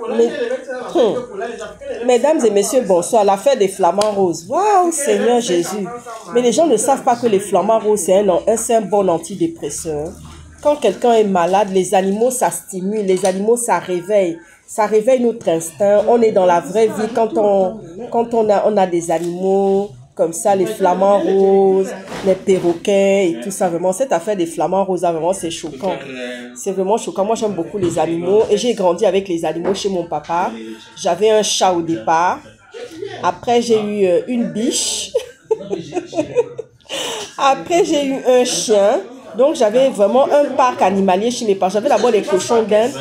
Mais- Mesdames et messieurs, bonsoir. La fête des flamants roses. Waouh, Seigneur Jésus. Mais les gens ne savent pas que les flamants roses, c'est un bon antidépresseur. Quand quelqu'un est malade, les animaux, ça stimule. Les animaux, ça réveille. Ça réveille notre instinct. On est dans la vraie vie quand on a des animaux comme ça, les flamants roses, les perroquets et tout ça. Vraiment, cette affaire des flamants roses, vraiment, c'est choquant. C'est vraiment choquant. Moi, j'aime beaucoup les animaux et j'ai grandi avec les animaux chez mon papa. J'avais un chat au départ. Après, j'ai eu une biche. Après, j'ai eu un chien. Donc, j'avais vraiment un parc animalier chez mes parents. J'avais d'abord des cochons d'Inde.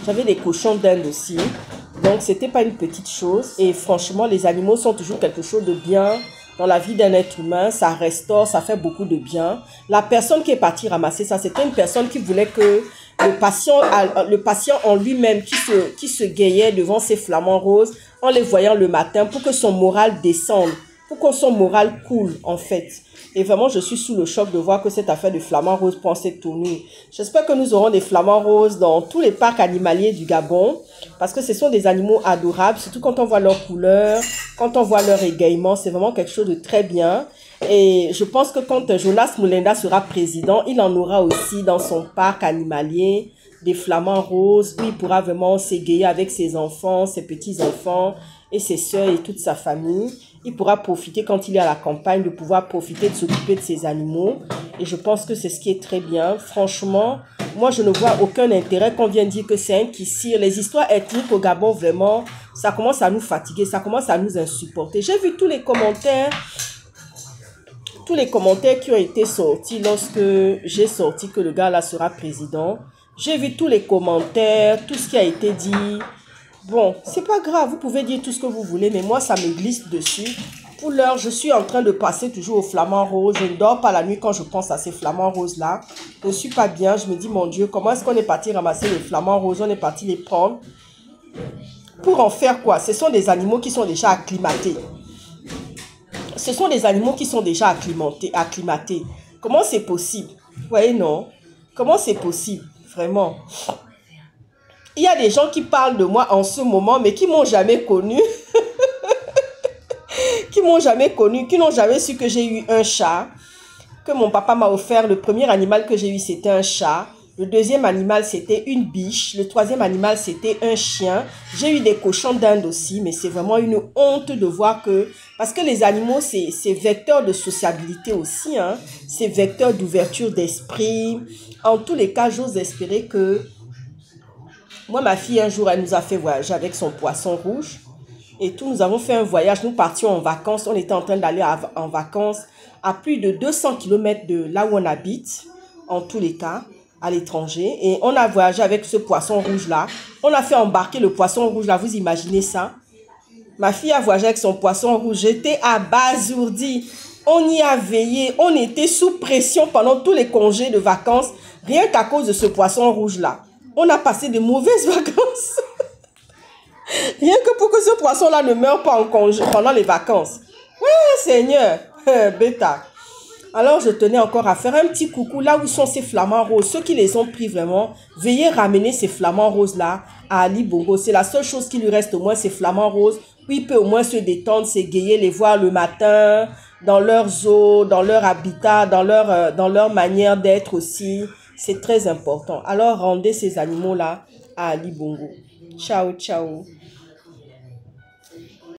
J'avais des cochons d'Inde aussi. Donc, c'était pas une petite chose. Et franchement, les animaux sont toujours quelque chose de bien dans la vie d'un être humain. Ça restaure, ça fait beaucoup de bien. La personne qui est partie ramasser ça, c'était une personne qui voulait que le patient en lui-même qui se gayait devant ces flamants roses en les voyant le matin pour que son moral descende, pour que son moral coule en fait. Et vraiment, je suis sous le choc de voir que cette affaire de flamants roses prend cette tournure. J'espère que nous aurons des flamants roses dans tous les parcs animaliers du Gabon, parce que ce sont des animaux adorables, surtout quand on voit leur couleur, quand on voit leur égaiement, c'est vraiment quelque chose de très bien. Et je pense que quand Jonas Moulenda sera président, il en aura aussi dans son parc animalier des flamants roses où il pourra vraiment s'égayer avec ses enfants, ses petits-enfants et ses soeurs et toute sa famille. Il pourra profiter, quand il est à la campagne, de pouvoir profiter de s'occuper de ses animaux. Et je pense que c'est ce qui est très bien. Franchement, moi, je ne vois aucun intérêt qu'on vienne dire que c'est un kissir. Les histoires ethniques au Gabon, vraiment, ça commence à nous fatiguer, ça commence à nous insupporter. J'ai vu tous les commentaires qui ont été sortis lorsque j'ai sorti que le gars là sera président. J'ai vu tous les commentaires, tout ce qui a été dit. Bon, c'est pas grave, vous pouvez dire tout ce que vous voulez, mais moi, ça me glisse dessus. Pour l'heure, je suis en train de passer toujours aux flamants roses. Je ne dors pas la nuit quand je pense à ces flamants roses-là. Je ne suis pas bien. Je me dis, mon Dieu, comment est-ce qu'on est parti ramasser les flamants roses? On est parti les prendre. Pour en faire quoi? Ce sont des animaux qui sont déjà acclimatés. Ce sont des animaux qui sont déjà acclimatés. Comment c'est possible? Vous voyez, non? Comment c'est possible? Vraiment. Il y a des gens qui parlent de moi en ce moment, mais qui m'ont jamais connu. Qui m'ont jamais connu, qui n'ont jamais su que j'ai eu un chat, que mon papa m'a offert. Le premier animal que j'ai eu, c'était un chat. Le deuxième animal, c'était une biche. Le troisième animal, c'était un chien. J'ai eu des cochons d'Inde aussi, mais c'est vraiment une honte de voir que... Parce que les animaux, c'est vecteur de sociabilité aussi, hein. C'est vecteur d'ouverture d'esprit. En tous les cas, j'ose espérer que... Moi, ma fille, un jour, elle nous a fait voyager avec son poisson rouge. Et tout, nous avons fait un voyage. Nous partions en vacances. On était en train d'aller en vacances à plus de 200 km de là où on habite, en tous les cas, à l'étranger. Et on a voyagé avec ce poisson rouge-là. On a fait embarquer le poisson rouge-là. Vous imaginez ça? Ma fille a voyagé avec son poisson rouge. J'étais abasourdie. On y a veillé. On était sous pression pendant tous les congés de vacances, rien qu'à cause de ce poisson rouge-là. On a passé de mauvaises vacances. Rien que pour que ce poisson-là ne meure pas en congé pendant les vacances. Ouais, Seigneur. Bêta. Alors, je tenais encore à faire un petit coucou là où sont ces flamants roses. Ceux qui les ont pris vraiment, veuillez ramener ces flamants roses-là à Ali Bongo. C'est la seule chose qui lui reste au moins, ces flamants roses. Puis il peut au moins se détendre, s'égayer, les voir le matin, dans leurs eaux, dans leur habitat, dans leur manière d'être aussi. C'est très important. Alors, rendez ces animaux-là à Ali Bongo. Ciao, ciao.